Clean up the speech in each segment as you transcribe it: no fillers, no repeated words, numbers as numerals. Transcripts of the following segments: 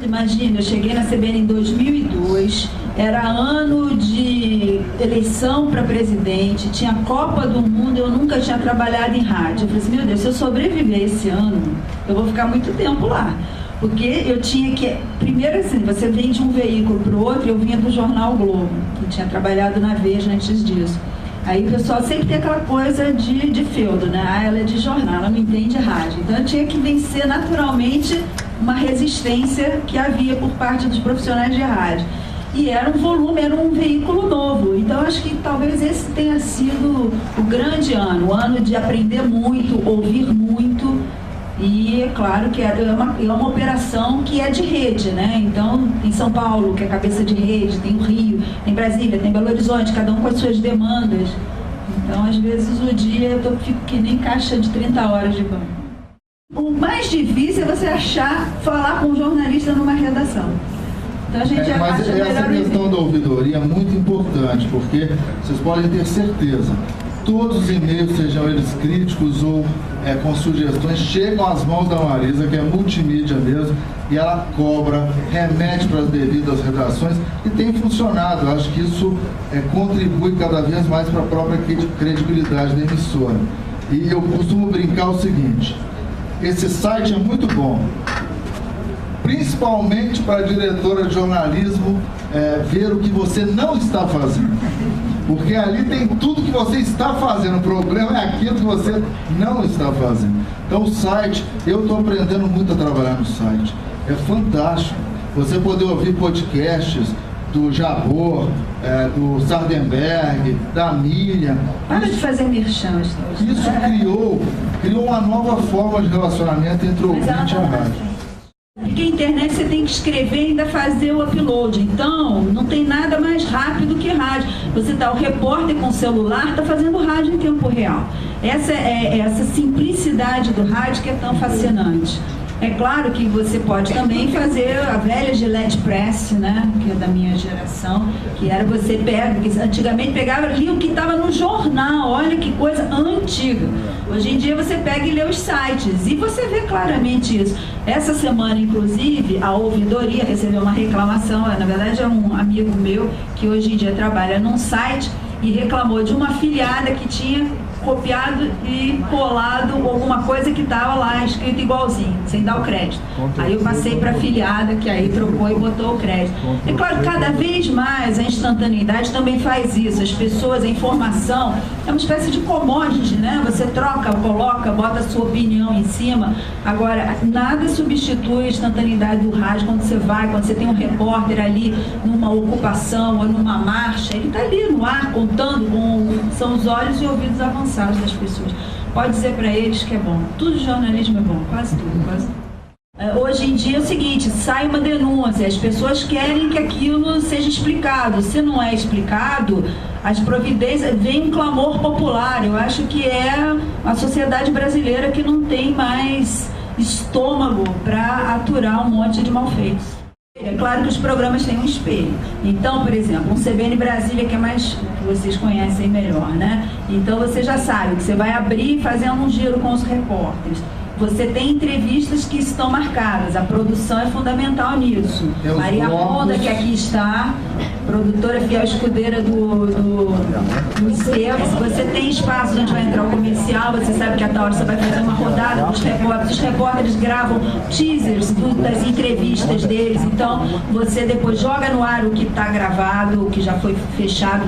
Imagina, eu cheguei na CBN em 2002, era ano de eleição para presidente, tinha Copa do Mundo, eu nunca tinha trabalhado em rádio. Eu falei assim, meu Deus, se eu sobreviver esse ano, eu vou ficar muito tempo lá. Porque eu tinha que... Primeiro assim, você vem de um veículo para o outro, eu vinha do jornal Globo, que tinha trabalhado na Veja antes disso. Aí o pessoal sempre tem aquela coisa de feudo, né? Ah, ela é de jornal, ela não entende rádio. Então eu tinha que vencer naturalmente uma resistência que havia por parte dos profissionais de rádio. E era um volume, era um veículo novo. Então acho que talvez esse tenha sido o grande ano, o ano de aprender muito, ouvir muito. E é claro que é uma operação que é de rede, né? Então, em São Paulo, que é cabeça de rede, tem o Rio, tem Brasília, tem Belo Horizonte, cada um com as suas demandas. Então, às vezes, o dia eu fico que nem caixa de 30 horas de banco. O mais difícil é você falar com um jornalista numa redação. Então, a gente mas essa questão da ouvidoria é muito importante, porque vocês podem ter certeza, todos os e-mails, sejam eles críticos ou com sugestões, chegam às mãos da Marisa, que é multimídia mesmo, e ela cobra, remete para as devidas redações e tem funcionado. Eu acho que isso contribui cada vez mais para a própria credibilidade da emissora. E eu costumo brincar o seguinte, esse site é muito bom, principalmente para a diretora de jornalismo ver o que você não está fazendo. Porque ali tem tudo que você está fazendo, o problema é aquilo que você não está fazendo. Então o site, eu estou aprendendo muito a trabalhar no site. É fantástico você poder ouvir podcasts do Jabor, do Sardenberg, da Miriam. Para de fazer merchan. Isso criou uma nova forma de relacionamento entre o ouvinte e a rádio. Porque a internet você tem que escrever e ainda fazer o upload. Então, não tem nada mais rápido que rádio. Você o repórter com o celular está fazendo rádio em tempo real. Essa simplicidade do rádio que é tão fascinante. É claro que você pode também fazer a velha Gillette Press, né, que é da minha geração, que era você antigamente pegava ali o que estava no jornal, olha que coisa antiga. Hoje em dia você pega e lê os sites e você vê claramente isso. Essa semana, inclusive, a ouvidoria recebeu uma reclamação, na verdade é um amigo meu que hoje em dia trabalha num site e reclamou de uma afiliada que tinha copiado e colado alguma coisa que estava lá escrito igualzinho, sem dar o crédito. Aí eu passei para a afiliada, que aí trocou e botou o crédito. É claro que cada vez mais a instantaneidade também faz isso. As pessoas, a informação é uma espécie de commodity, né? Você troca, coloca, bota a sua opinião em cima. Agora, nada substitui a instantaneidade do rádio quando você tem um repórter ali numa ocupação ou numa marcha, ele está ali no ar contando são os olhos e ouvidos avançados das pessoas. Pode dizer para eles que é bom. Tudo de jornalismo é bom, quase tudo. Hoje em dia é o seguinte, sai uma denúncia, as pessoas querem que aquilo seja explicado. Se não é explicado, as providências, vem um clamor popular. Eu acho que é a sociedade brasileira que não tem mais estômago para aturar um monte de malfeitos. É claro que os programas têm um espelho. Então, por exemplo, um CBN Brasília, que é mais, que vocês conhecem melhor, né? Então você já sabe que você vai abrir fazendo um giro com os repórteres. Você tem entrevistas que estão marcadas, a produção é fundamental nisso. Maria Ronda, que aqui está, produtora fiel escudeira do Estevam. Você tem espaço onde vai entrar o comercial, você sabe que a tal hora você vai fazer uma rodada dos repórteres. Os repórteres gravam teasers das entrevistas deles, então você depois joga no ar o que está gravado, o que já foi fechado,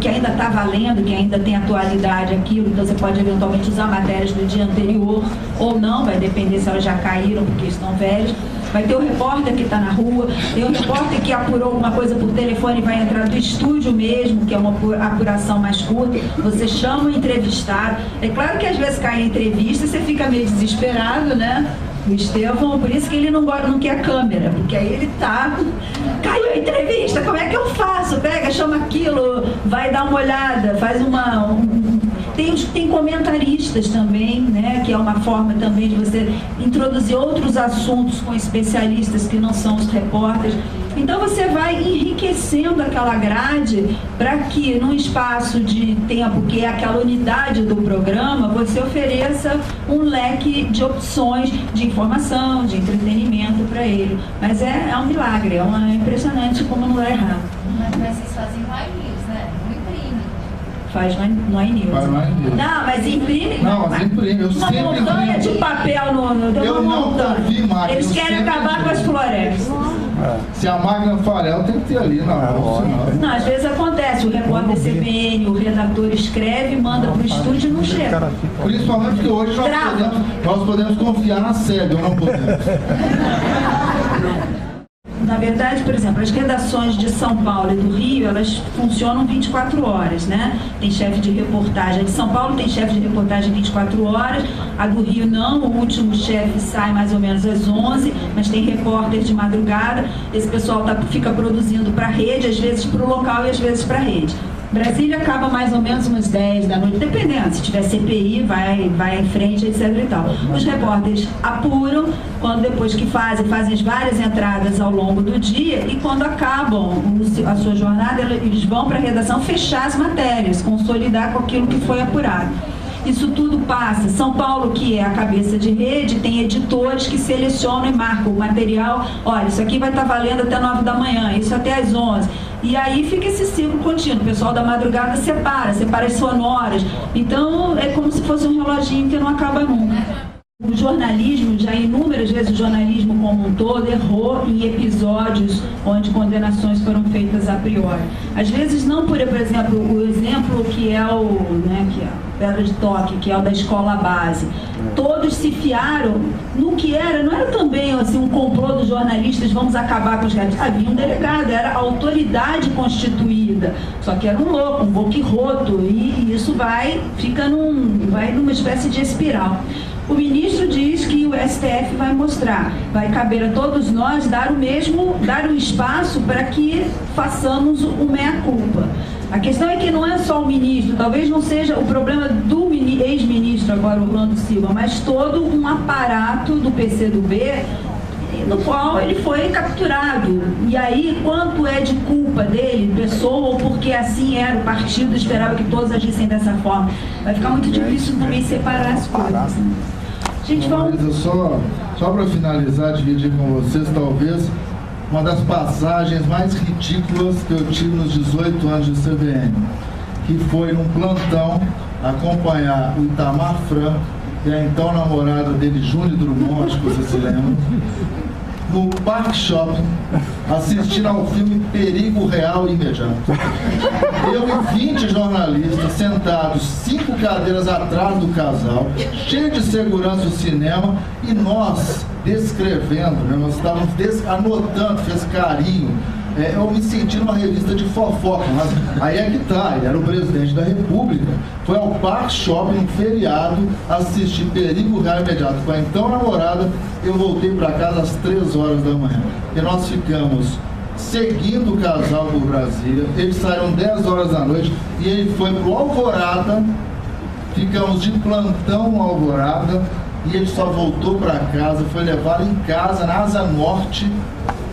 que ainda está valendo, que ainda tem atualidade aquilo, então você pode eventualmente usar matérias do dia anterior, ou não, vai depender se elas já caíram porque estão velhas. Vai ter o repórter que está na rua, tem o repórter que apurou alguma coisa por telefone e vai entrar do estúdio mesmo, que é uma apuração mais curta. Você chama o entrevistado. É claro que às vezes cai a entrevista e você fica meio desesperado, né? O Estevam, por isso que ele não quer câmera, porque aí ele caiu a entrevista, como é que eu faço? Pega, chama aquilo, vai dar uma olhada, faz tem comentaristas também, né, que é uma forma também de você introduzir outros assuntos com especialistas que não são os repórteres. Então você vai enriquecendo aquela grade para que num espaço de tempo, que é aquela unidade do programa, você ofereça um leque de opções de informação, de entretenimento para ele. Mas é um milagre, é impressionante como não é errado. Mas vocês fazem live, né? Não imprime. Faz no iNews. Faz no iNews. Não, mas imprime. Não, mas imprime. Eu uma sempre montanha imprimo. de papel no Eu não confio em máquina. Eles eu querem sempre acabar com as imprimo. florestas. Se a máquina falhar, eu tenho que ter ali na mão. Não, às vezes acontece, o repórter CBN, o redator escreve, manda para o estúdio e não chega. Principalmente porque hoje nós podemos confiar na SEB, ou não podemos. Na verdade, por exemplo, as redações de São Paulo e do Rio, elas funcionam 24 horas, né? Tem chefe de reportagem. A de São Paulo tem chefe de reportagem 24 horas, a do Rio não, o último chefe sai mais ou menos às 11, mas tem repórter de madrugada. Esse pessoal fica produzindo para a rede, às vezes para o local e às vezes para a rede. Brasília acaba mais ou menos umas 10 da noite, dependendo, se tiver CPI, vai em frente, etc e tal. Os repórteres apuram, quando depois que fazem as várias entradas ao longo do dia, e quando acabam a sua jornada, eles vão para a redação fechar as matérias, consolidar com aquilo que foi apurado. Isso tudo passa. São Paulo, que é a cabeça de rede, tem editores que selecionam e marcam o material. Olha, isso aqui vai estar valendo até 9 da manhã, isso até às 11. E aí fica esse ciclo contínuo. O pessoal da madrugada separa as sonoras. Então, é como se fosse um reloginho que não acaba nunca. O jornalismo, já inúmeras vezes o jornalismo como um todo, errou em episódios onde condenações foram feitas a priori. Às vezes não por exemplo, o exemplo que é que é a Pedra de Toque, que é o da escola base. Todos se fiaram no que não era também assim, um complô dos jornalistas, vamos acabar com os caras. Havia um delegado, era a autoridade constituída, só que era um louco, um boquirroto, e isso vai numa espécie de espiral. O ministro diz que o STF vai mostrar, vai caber a todos nós dar o espaço para que façamos o meia-culpa. A questão é que não é só o ministro, talvez não seja o problema do ex-ministro agora, Orlando Silva, mas todo um aparato do PCdoB no qual ele foi capturado. E aí, quanto é de culpa dele, pessoa, ou porque assim era o partido, esperava que todos agissem dessa forma? Vai ficar muito difícil também separar as coisas. Gente, vamos... Só para finalizar, dividir com vocês, talvez, uma das passagens mais ridículas que eu tive nos 18 anos de CBN, que foi num plantão acompanhar o Itamar Franco e a então namorada dele, Júnior Drummond, acho que vocês se lembram, no Parque Shopping, assistindo ao filme Perigo Real e Imediato. Eu e 20 jornalistas sentados 5 cadeiras atrás do casal, cheio de segurança do cinema, e nós descrevendo, nós estávamos anotando, fez carinho. Eu me senti numa revista de fofoca, mas aí é que tá, ele era o presidente da República, foi ao Parque Shopping, um feriado, assistir Perigo Real Imediato com a então namorada. Eu voltei para casa às 3 horas da manhã, e nós ficamos seguindo o casal por Brasília. Eles saíram 10 horas da noite e ele foi pro Alvorada, ficamos de plantão no Alvorada, e ele só voltou para casa, foi levado em casa, na Asa Norte,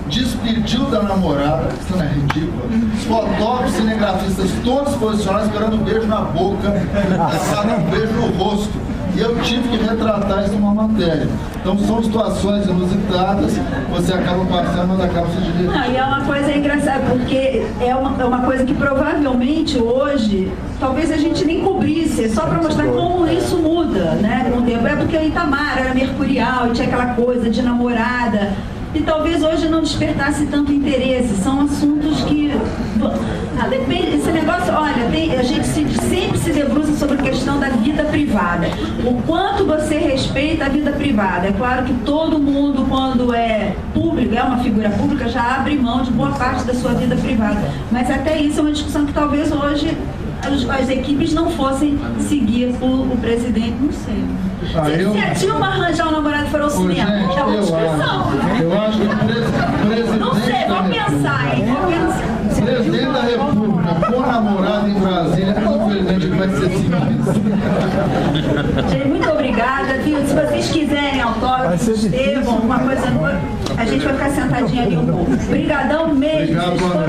despediu da namorada. Isso não é ridículo? Fotógrafos, cinegrafistas, todos posicionados, esperando um beijo na boca, um beijo no rosto. E eu tive que retratar isso numa matéria. Então são situações inusitadas, você acaba passando, mas acaba se divertindo. Não, e é uma coisa engraçada, porque é uma coisa que provavelmente hoje, talvez a gente nem cobrisse, só para mostrar como isso muda, né? Com o tempo. É porque a Itamar era mercurial e tinha aquela coisa de namorada. E talvez hoje não despertasse tanto interesse. São assuntos que... depende, esse negócio, olha, a gente sempre se debruça sobre a questão da vida privada. O quanto você respeita a vida privada. É claro que todo mundo, quando é público, é uma figura pública, já abre mão de boa parte da sua vida privada. Mas até isso é uma discussão que talvez hoje as equipes não fossem seguir o presidente, não sei. Se a Dilma arranjar um namorado e for ao cinema, é uma discussão. Eu acho que o presidente... Não sei, vou pensar, hein? Presidente da República, com namorado em Brasília, infelizmente vai ser simples. Gente, muito obrigada, viu? Se vocês quiserem autógrafo, Estevão, uma coisa. A gente vai ficar sentadinho ali um pouco. Obrigadão mesmo. Obrigado, boa